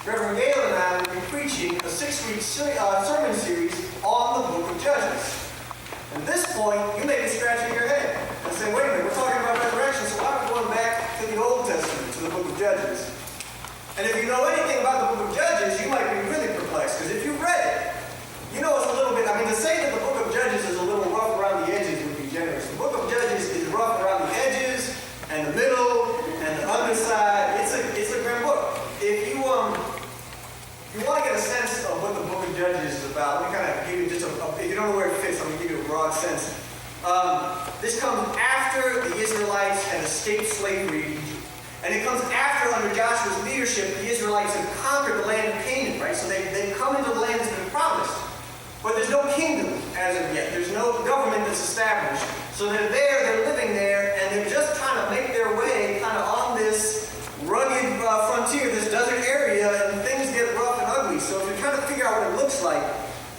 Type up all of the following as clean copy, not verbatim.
Reverend Gale and I will be preaching a 6-week sermon series on the book of Judges. At this point, you may be scratching your head and saying, wait a minute, we're talking about resurrection, so why are we going back to the Old Testament, to the book of Judges? And if you know anything about the book of Judges, you might be really perplexed, because if you've read it, you know it's a little bit, to say that the book of Judges is a little rough around the edges would be generous. The book of Judges is rough around the edges, and the middle, and the underside. It's a grim book. If you want to get a sense of what the book of Judges is about, let me kind of give you just if you don't know where it fits, I'm going to give you a broad sense. This comes after the Israelites had escaped slavery in Egypt. And it comes after, under Joshua's leadership, the Israelites have conquered the land of Canaan, right? So they've come into the land that's been promised. But there's no kingdom as of yet. There's no government that's established. So they're there, they're living there, and they're just trying to make their way kind of on this rugged frontier, this desert area, and things get rough and ugly. So if you're trying to figure out what it looks like,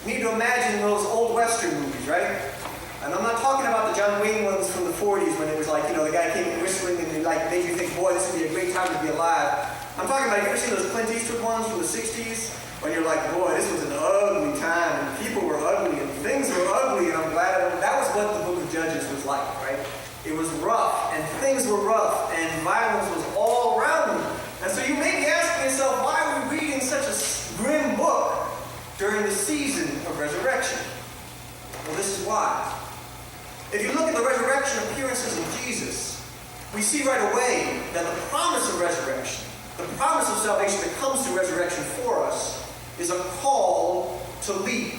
you need to imagine those old Western movies, right? And I'm not talking about the John Wayne ones from the 40s when it was like, the guy came whistling and it made you think, boy, this would be a great time to be alive. I'm talking about, you ever seen those Clint Eastwood ones from the 60s? When you're like, boy, this was an ugly time, and people were ugly, and things were ugly, and I'm glad that was what the book of Judges was like, right? It was rough, and things were rough, and violence was all around them. And so you may be asking yourself, why are we reading such a grim book during the season of resurrection? Well, this is why. If you look at the resurrection appearances of Jesus, we see right away that the promise of resurrection, the promise of salvation that comes through resurrection for us, is a call to lead.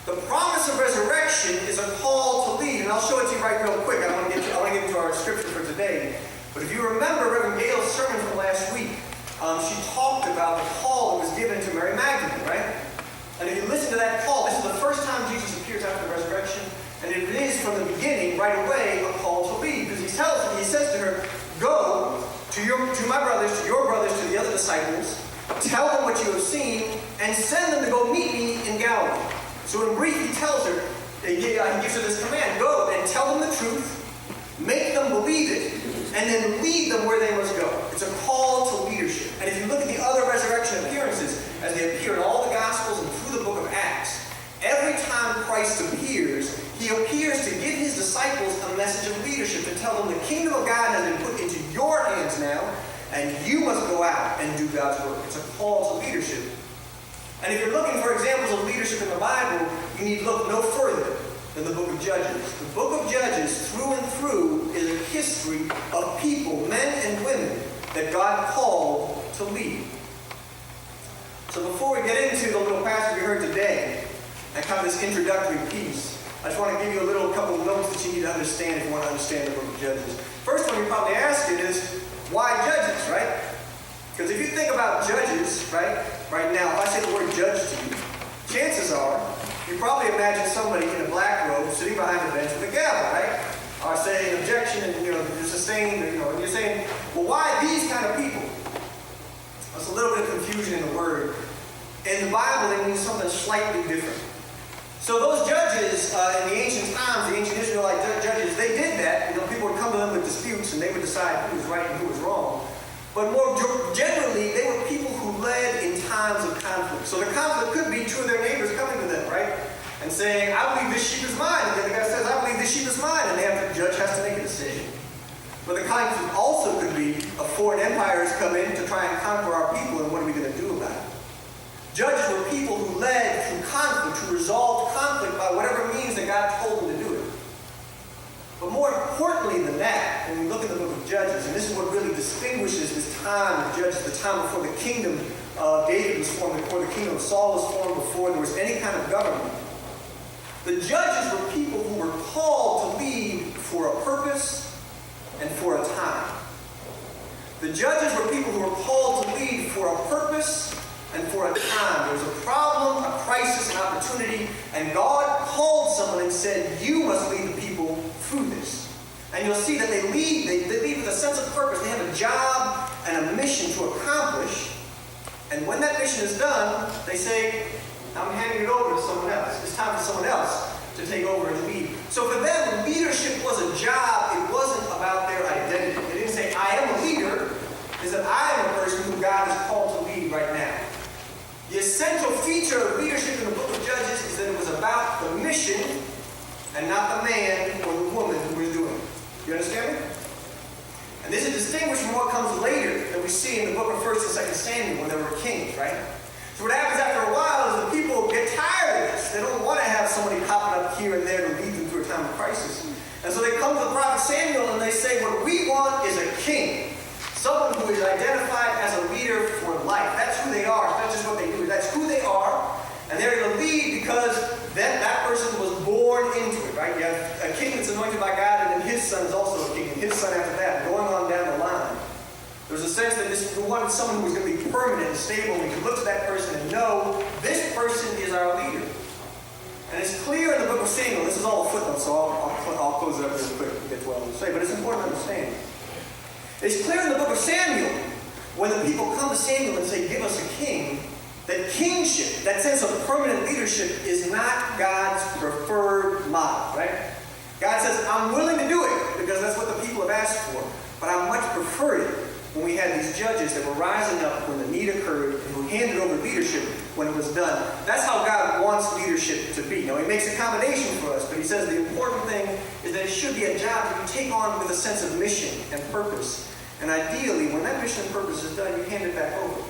The promise of resurrection is a call to lead, and I'll show it to you right real quick. I want to get into our scripture for today. But if you remember Reverend Gale's sermon from last week, she talked about the call that was given to Mary Magdalene, right? And if you listen to that call, this is the first time Jesus appears after the resurrection, and it is from the beginning, right away, a call to lead. Because he says to her, go to my brothers, to your brothers, to the other disciples, tell them what you have seen, and send them to go meet me in Galilee. So in brief, he tells her, he gives her this command, go and tell them the truth, make them believe it, and then lead them where they must go. It's a call to leadership. And if you look at the other resurrection appearances, as they appear in all the Gospels and through the book of Acts, every time Christ appears, he appears to give his disciples a message of leadership, to tell them the kingdom of God has been put into your hands now, and you must go out and do God's work. It's a call to leadership. And if you're looking for examples of leadership in the Bible, you need look no further than the book of Judges. The book of Judges, through and through, is a history of people, men and women, that God called to lead. So before we get into the little passage we heard today, and kind of this introductory piece, I just want to give you a couple of notes that you need to understand if you want to understand the book of Judges. First one you're probably asking is, why Judges, right? Because if you think about Judges, right now, if I say the word judge to you, chances are you probably imagine somebody in a black robe sitting behind a bench with a gavel, right? Or saying objection and you're sustained, and you're saying, well, why these kind of people? There's a little bit of confusion in the word. In the Bible, it means something slightly different. So those judges in the ancient times, the ancient Israelite judges, they did that. People would come to them with disputes, and they would decide who was right and who was wrong. But more generally, they were people who led in times of conflict. So the conflict could be two of their neighbors coming to them, right? And saying, I believe this sheep is mine. And the other guy says, I believe this sheep is mine. And the judge has to make a decision. But the conflict also could be a foreign empire has come in to try and conquer our people, and what are we going to do about it? Judges were people who led through conflict, who resolved conflict by whatever means that God told them to do it. But more importantly than that, when we look at the book of Judges, and this is what really distinguishes this time of Judges, the time before the kingdom of David was formed, before the kingdom of Saul was formed, before there was any kind of government. The judges were people who were called to lead for a purpose and for a time. The judges were people who were called to lead for a purpose and for a time. There was a problem, a crisis, an opportunity, and God called someone and said, you must lead the people through this. And you'll see that they lead with a sense of purpose. They have a job and a mission to accomplish. And when that mission is done, they say, I'm handing it over to someone else. It's time for someone else to take over and lead. So for them, leadership was a job. It wasn't about their identity. They didn't say, I am a leader. They said, I am a person who God has called to lead right now. nature of leadership in the book of Judges is that it was about the mission and not the man or the woman who was doing it. You understand me? And this is distinguished from what comes later that we see in the book of 1st and 2nd Samuel when there were kings, right? So what happens after a while is the people get tired of this. They don't want to have somebody popping up here and there to lead them through a time of crisis. And so they come to the prophet Samuel and they say, what we want is a king. Someone who is identified as a leader for life. That's who they are. That's just what they do. That's who they are. And they're going to lead because that person was born into it, right? You have a king that's anointed by God, and then his son is also a king, and his son after that, going on down the line. There's a sense that we wanted someone who was going to be permanent and stable, and we could look to that person and know this person is our leader. And it's clear in the book of Samuel, this is all a footnote, so I'll close it up real quick and get to what I'm going to say, but it's important to understand. It's clear in the book of Samuel, when the people come to Samuel and say, give us a king, that kingship, that sense of permanent leadership, is not God's preferred model, right? God says, I'm willing to do it, because that's what the people have asked for, but I much prefer it when we had these judges that were rising up when the need occurred and who handed over leadership when it was done. That's how God wants leadership to be. Now, he makes a combination for us, but he says the important thing is that it should be a job that you take on with a sense of mission and purpose. And ideally, when that mission and purpose is done, you hand it back over.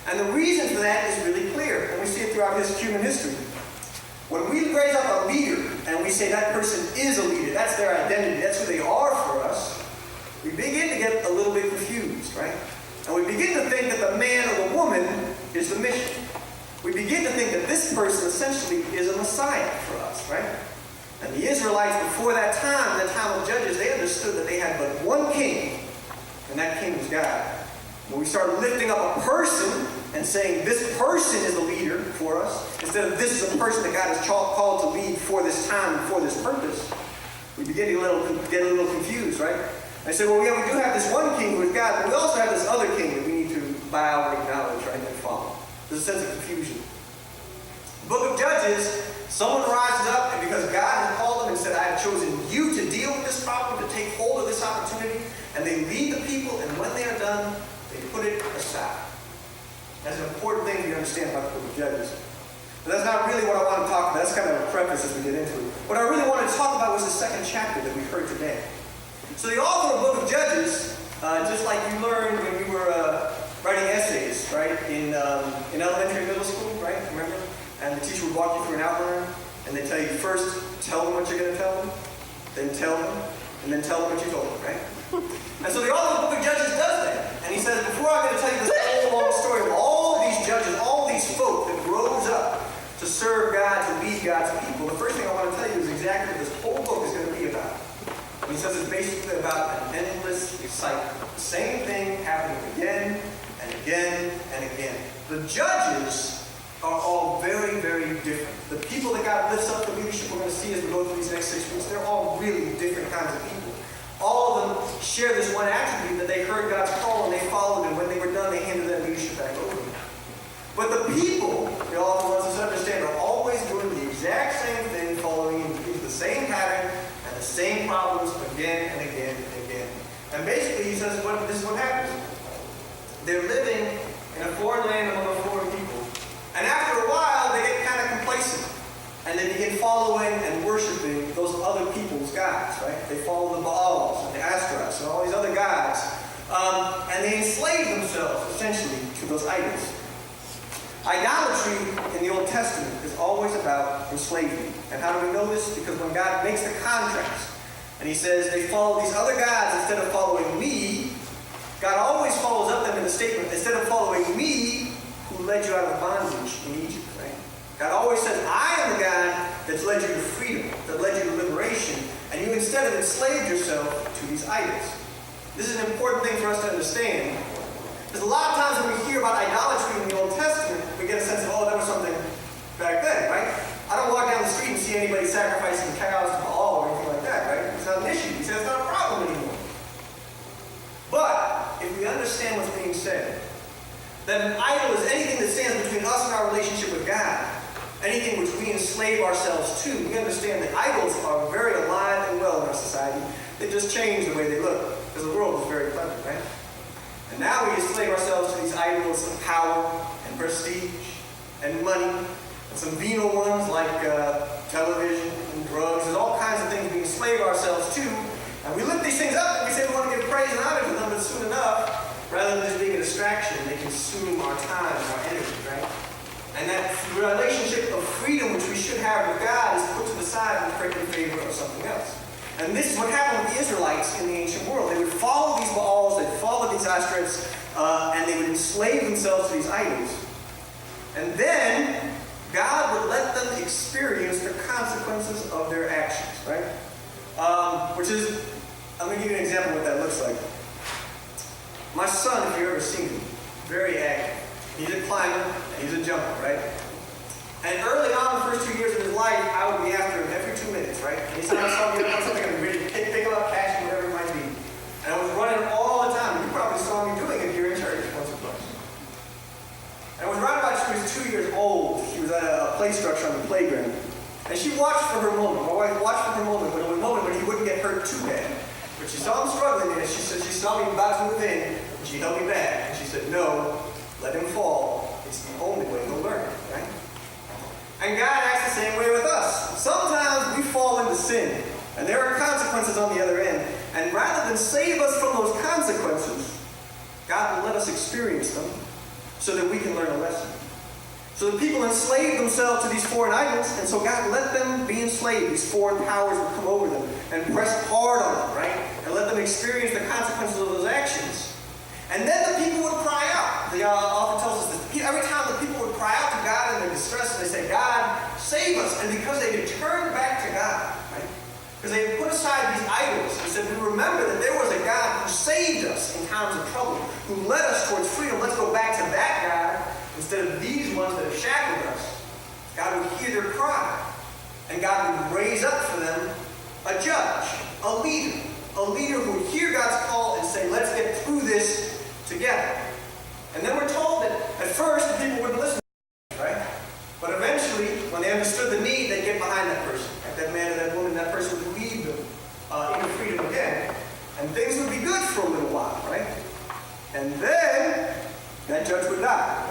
And the reason for that is really clear, and we see it throughout human history. When we raise up a leader and we say that person is a leader, that's their identity, that's who they are for us, we begin to get a little bit confused, right? And we begin to think that the man or the woman is the mission. We begin to think that this person essentially is a Messiah for us, right? And the Israelites before that time, the time of Judges, they understood that they had but one king, and that king was God. When we start lifting up a person and saying this person is the leader for us, instead of this is a person that God has called to lead for this time and for this purpose, we begin to get a little confused, right? I say, well, yeah, we do have this one king who is God, but we also have this other king that we need to bow and acknowledge, right, and follow. There's a sense of confusion. The book of Judges, someone rises up, and because God has called them and said, I have chosen you to deal with this problem, to take hold of this opportunity, and they lead the people, and when they are done, they put it aside. That's an important thing to understand about the book of Judges. But that's not really what I want to talk about. That's kind of a preface as we get into it. What I really wanted to talk about was the second chapter that we heard today. So the author of the book of Judges, just like you learned when you were writing essays, right, in elementary and middle school, right, remember? And the teacher would walk you through an outline, and they tell you first, tell them what you're going to tell them, then tell them, and then tell them what you told them, right? And so the author of the book of Judges does that. And he says, before I'm going to tell you this whole long story of all these judges, all these folk that rose up to serve God, to lead God's people, the first thing I want to tell you is exactly what this whole book is going to be about. And he says it's basically about an endless cycle. The same thing happening again and again and again. The judges are all very, very different. The people that God lifts up, the leadership we're going to see as we go through these next 6 weeks, they're all really different kinds of people. All of them share this one attribute that they heard God's call and they followed, and when they were done, they handed that leadership back over. But the people, the author wants us to understand, are always doing the exact same thing, following into the same pattern and the same problems again and again and again. And basically, he says, this is what happens. They're living in a foreign land among foreign people. And after a while, they get kind of complacent. And they begin following and worshiping those other people's gods, right? They follow the Baals and the Ashtoreths and all these other gods. And they enslave themselves, essentially, to those idols. Idolatry in the Old Testament is always about enslavement. And how do we know this? Because when God makes the contrast, and he says they follow these other gods instead of following me, God always follows up them in the statement, instead of following me, who led you out of bondage in Egypt, right? God always says, I am the God that's led you to freedom, that led you to liberation, and you instead have enslaved yourself to these idols. This is an important thing for us to understand. Because a lot of times when we hear about idolatry in the Old Testament, we get a sense of, oh, that was something back then, right? I don't walk down the street and see anybody sacrificing cows to Baal or anything like that, right? It's not an issue. He says it's not a problem anymore. But if we understand what's being said, that an idol is anything that stands between us and our relationship with God, anything which we enslave ourselves to, we understand that idols are very alive and well in our society. They just change the way they look, because the world is very clever, right? And now we enslave ourselves to these idols of power and prestige and money, and some venal ones like television and drugs. There's all kinds of things we enslave ourselves to. And we lift these things up and we say we want to give praise and honor to them, but soon enough, rather than just being a distraction, they consume our time and our energy, right? And that relationship of freedom which we should have with God is put to the side in favor of something else. And this is what happened with the Israelites in the ancient world. They would follow these Baals, they'd follow these Ashtoreths, and they would enslave themselves to these idols. And then God would let them experience the consequences of their actions, right? Which is, I'm going to give you an example of what that looks like. My son, if you've ever seen him, very active. He's a climber, and he's a jumper, right? And early on, the first 2 years of his life, I would be after him every 2 minutes, right? Anytime I saw him get on something, I'd be ready to pick him up, catch him, whatever it might be. And I was running all the time. You probably saw me doing it here in church once or twice. And it was right about she was 2 years old. She was at a play structure on the playground. And she watched for her moment. My wife watched for her moment, but it was a moment when he wouldn't get hurt too bad. But she saw him struggling, and she saw me about to move in, and she held me back. And she said, no, let him fall. It's the only way he'll learn, right? And God acts the same way with us. Sometimes we fall into sin, and there are consequences on the other end. And rather than save us from those consequences, God will let us experience them so that we can learn a lesson. So the people enslaved themselves to these foreign idols, and so God let them be enslaved. These foreign powers would come over them and press hard on them, right? And let them experience the consequences of those actions. And then the people would cry out. The author tells us that every time the people would cry out to God in their distress, they say, God, save us. And because they had turned back to God, right? Because they had put aside these idols and said, we remember that there was a God who saved us in times of trouble, who led us towards freedom. Let's go back to that God instead of these ones that have shackled us. God would hear their cry. And God would raise up for them a judge, a leader who would hear God's call and say, let's get through this together. And then we're told that at first the people wouldn't listen to them, right? But eventually, when they understood the need, they'd get behind that person. Right? That man or that woman, that person would lead them into freedom again. And things would be good for a little while, right? And then that judge would die.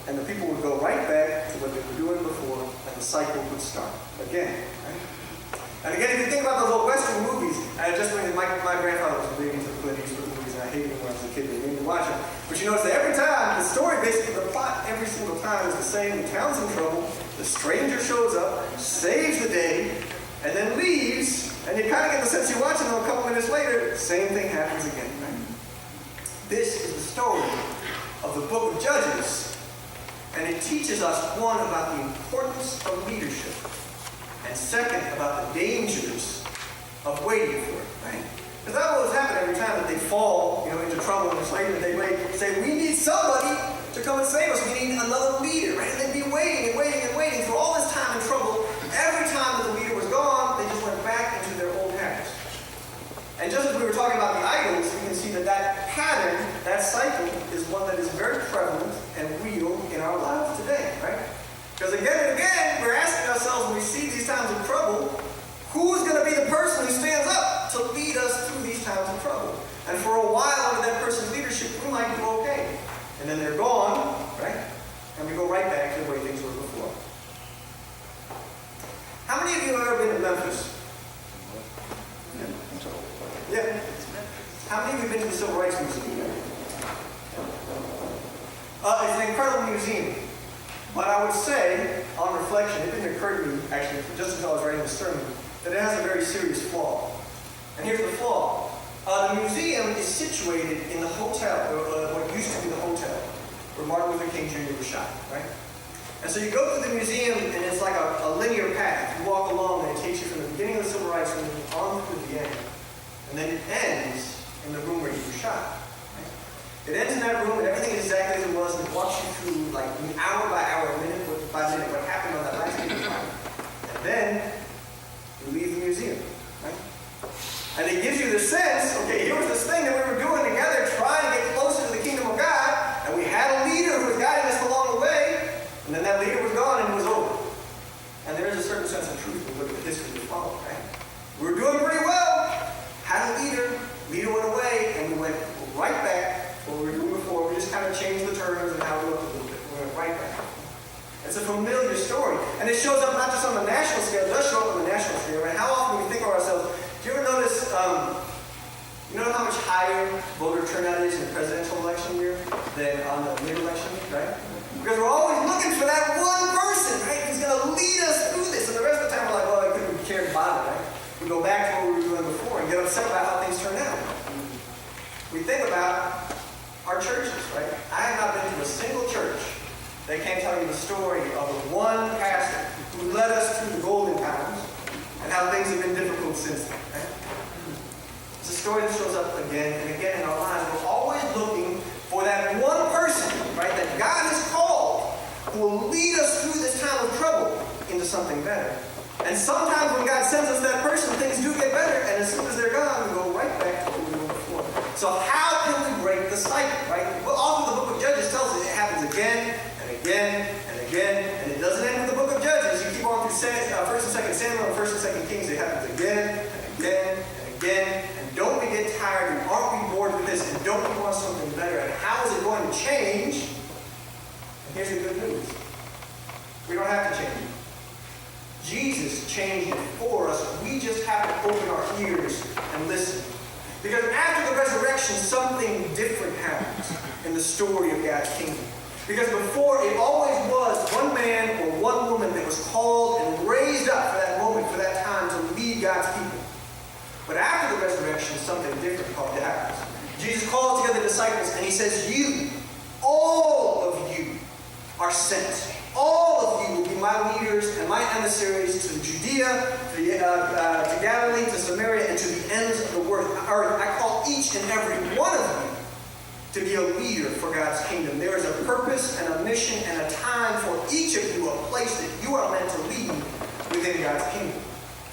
And the people would go right back to what they were doing before, and the cycle would start again, right? And again, if you think about those old Western movies, my grandfather was big into the Clint Eastwood movies, and I hated them when I was a kid. They made me watch them. But you notice that every time, the story, basically, the plot every single time is the same. The town's in trouble, the stranger shows up, saves the day, and then leaves, and you kind of get the sense you're watching them a couple minutes later, same thing happens again, right? This is the story of the book of Judges. And it teaches us, one, about the importance of leadership, and second, about the dangers of waiting for it, right? Because that will always happen every time that they fall, into trouble and enslavement. They say, we need somebody to come and save us. We need another leader, right? And they'd be waiting and waiting and waiting through all this time in trouble. Every time that the leader was gone, they just went back into their old habits. And just as we were talking about the idols, we can see that that pattern, that cycle, is one that is very prevalent and real in our lives today, right? Because again and again, we're asking ourselves when we see these times of trouble, who's going to be the person who stands up to lead us through these times of trouble? And for a while, under that person's leadership, we might do okay. And then they're gone, right? And we go right back to the way things were before. How many of you have ever been to Memphis? Yeah. How many of you have been to the Civil Rights Museum? It's an incredible museum. But I would say, on reflection, it didn't occur to me, actually, just as I was writing the sermon, that it has a very serious flaw. And here's the flaw. The museum is situated in the hotel, or what used to be the hotel, where Martin Luther King Jr. was shot, right? And so you go through the museum, and it's like a linear path. You walk along, and it takes you from the beginning of the Civil Rights Movement on to the end. And then it ends in the room where he was shot. Right? It ends in that room, and everything is exactly as it was, and it walks you through, like, hour by hour, minute by minute, what happened on that last day of time. And then you leave the museum, right? And it gives you the sense, okay, here was this thing that we were doing together, trying to get closer to the kingdom of God, and we had a leader who was guiding us along the way, and then that leader was gone and it was over. And there is a certain sense of truth when we look at the history that followed, right? We were doing pretty well, had a leader went away, and we went right back to what we were doing before. We just kind of changed the term. And it shows up not just on the national scale, it does show up on the national scale. And how often we think of ourselves, do you ever notice, you know how much higher voter turnout is in the presidential election year than on the mid election, right? Because we're always looking for that one person, right, who's going to lead us through this. And the rest of the time we're like, well, I couldn't care to bother, right? We go back to what we were doing before and get upset about how things turn out. We think about our churches, right? I have not been to a single church that can't tell you the story of the one pastor who led us through the golden times and how things have been difficult since then, right? It's a story that shows up again and again in our lives. We're always looking for that one person, right, that God has called who will lead us through this time of trouble into something better. And sometimes when God sends us that person, things do get better, and as soon as they're gone, we go right back to what we were before. So how can we break the cycle, right? Well, all through the book of Judges tells us it happens again and again and again, and it doesn't end with the book of Judges. You keep on through 1st and 2nd Samuel and 1st and 2nd Kings, it happens again and again and again. And don't we get tired, and aren't we bored with this, and don't we want something better? And how is it going to change? And here's the good news. We don't have to change it. Jesus changed it for us. We just have to open our ears and listen. Because after the resurrection, something different happens in the story of God's kingdom. Because before, it always was one man or one woman that was called and raised up for that moment, for that time, to lead God's people. But after the resurrection, something different happens. Jesus calls together the disciples and he says, you, all of you, are sent. All of you will be my leaders and my emissaries to Judea, to Galilee, to Samaria, and to the ends of the earth. I call each and every one of you to be a leader for God's kingdom. There is a purpose and a mission and a time for each of you, a place that you are meant to lead within God's kingdom.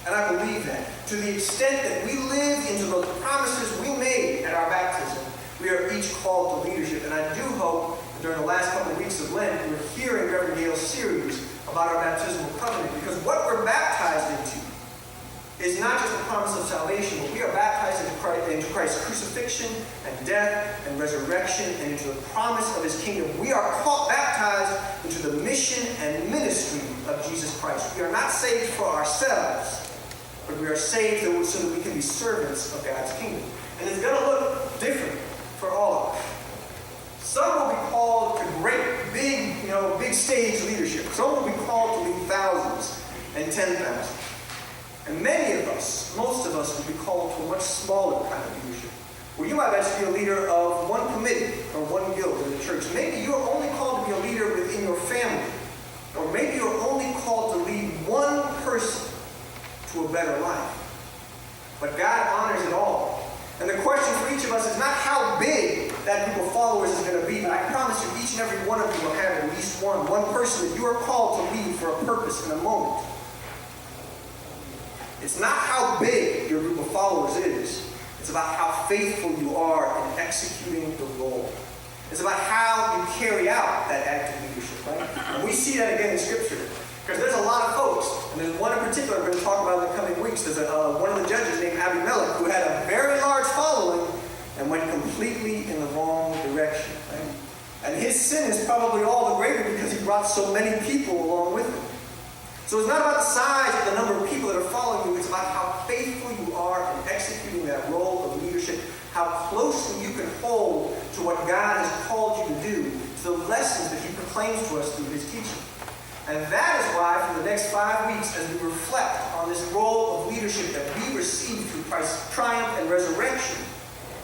And I believe that. To the extent that we live into those promises we made at our baptism, we are each called to leadership. And I do hope that during the last couple of weeks of Lent, we're hearing Reverend Gale's series about our baptismal covenant. Because what we're baptized into is not just the promise of salvation, but we are baptized into Christ's crucifixion and death and resurrection and into the promise of his kingdom. We are baptized into the mission and ministry of Jesus Christ. We are not saved for ourselves, but we are saved so that we can be servants of God's kingdom. And it's going to look different for all of us. Some will be called to great, big stage leadership. Some will be called to lead thousands and 10,000. And many of us, most of us, will be called to a much smaller kind of leadership. Where you might actually be a leader of one committee or one guild in the church. Maybe you are only called to be a leader within your family. Or maybe you're only called to lead one person to a better life. But God honors it all. And the question for each of us is not how big that group of followers is going to be, but I promise you each and every one of you will have at least one person that you are called to lead for a purpose in a moment. It's not how big your group of followers is. It's about how faithful you are in executing the role. It's about how you carry out that act of leadership, right? And we see that again in Scripture. Because there's a lot of folks, and there's one in particular we're going to talk about in the coming weeks. There's one of the judges named Abimelech who had a very large following and went completely in the wrong direction. Right? And his sin is probably all the greater because he brought so many people along with him. So it's not about the size or the number of people that are following you. It's about how faithful you are in executing that role of leadership, how closely you can hold to what God has called you to do, to the lessons that he proclaims to us through his teaching. And that is why for the next 5 weeks, as we reflect on this role of leadership that we received through Christ's triumph and resurrection,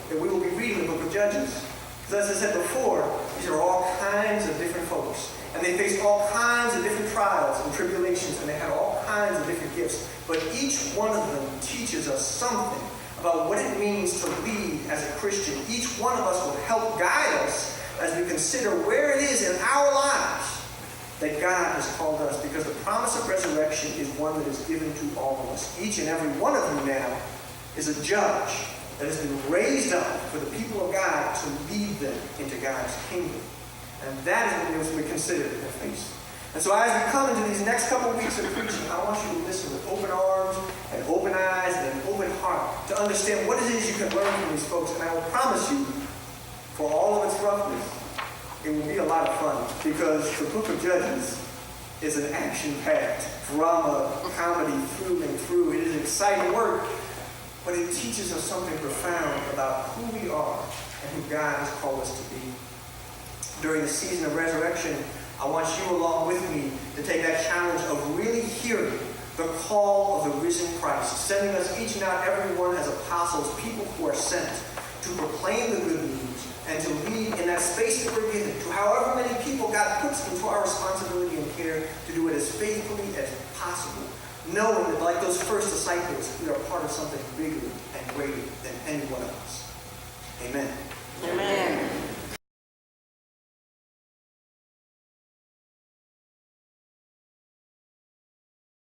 that we will be reading the book of Judges. Because as I said before, these are all kinds of different folks. And they faced all kinds of different trials and tribulations, and they had all kinds of different gifts. But each one of them teaches us something about what it means to lead as a Christian. Each one of us will help guide us as we consider where it is in our lives that God has called us, because the promise of resurrection is one that is given to all of us. Each and every one of you now is a judge that has been raised up for the people of God to lead them into God's kingdom. And that is what we consider in the face. And so as we come into these next couple of weeks of preaching, I want you to listen with open arms and open eyes and an open heart to understand what it is you can learn from these folks. And I will promise you, for all of its roughness, it will be a lot of fun, because the book of Judges is an action-packed drama, comedy through and through. It is exciting work, but it teaches us something profound about who we are and who God has called us to be. During the season of resurrection, I want you along with me to take that challenge of really hearing the call of the risen Christ, sending us each and every one as apostles, people who are sent to proclaim the good news and to lead in that space that we're given, to however many people God puts into our responsibility and care, to do it as faithfully as possible, knowing that like those first disciples, we are part of something bigger and greater than any one of us. Amen.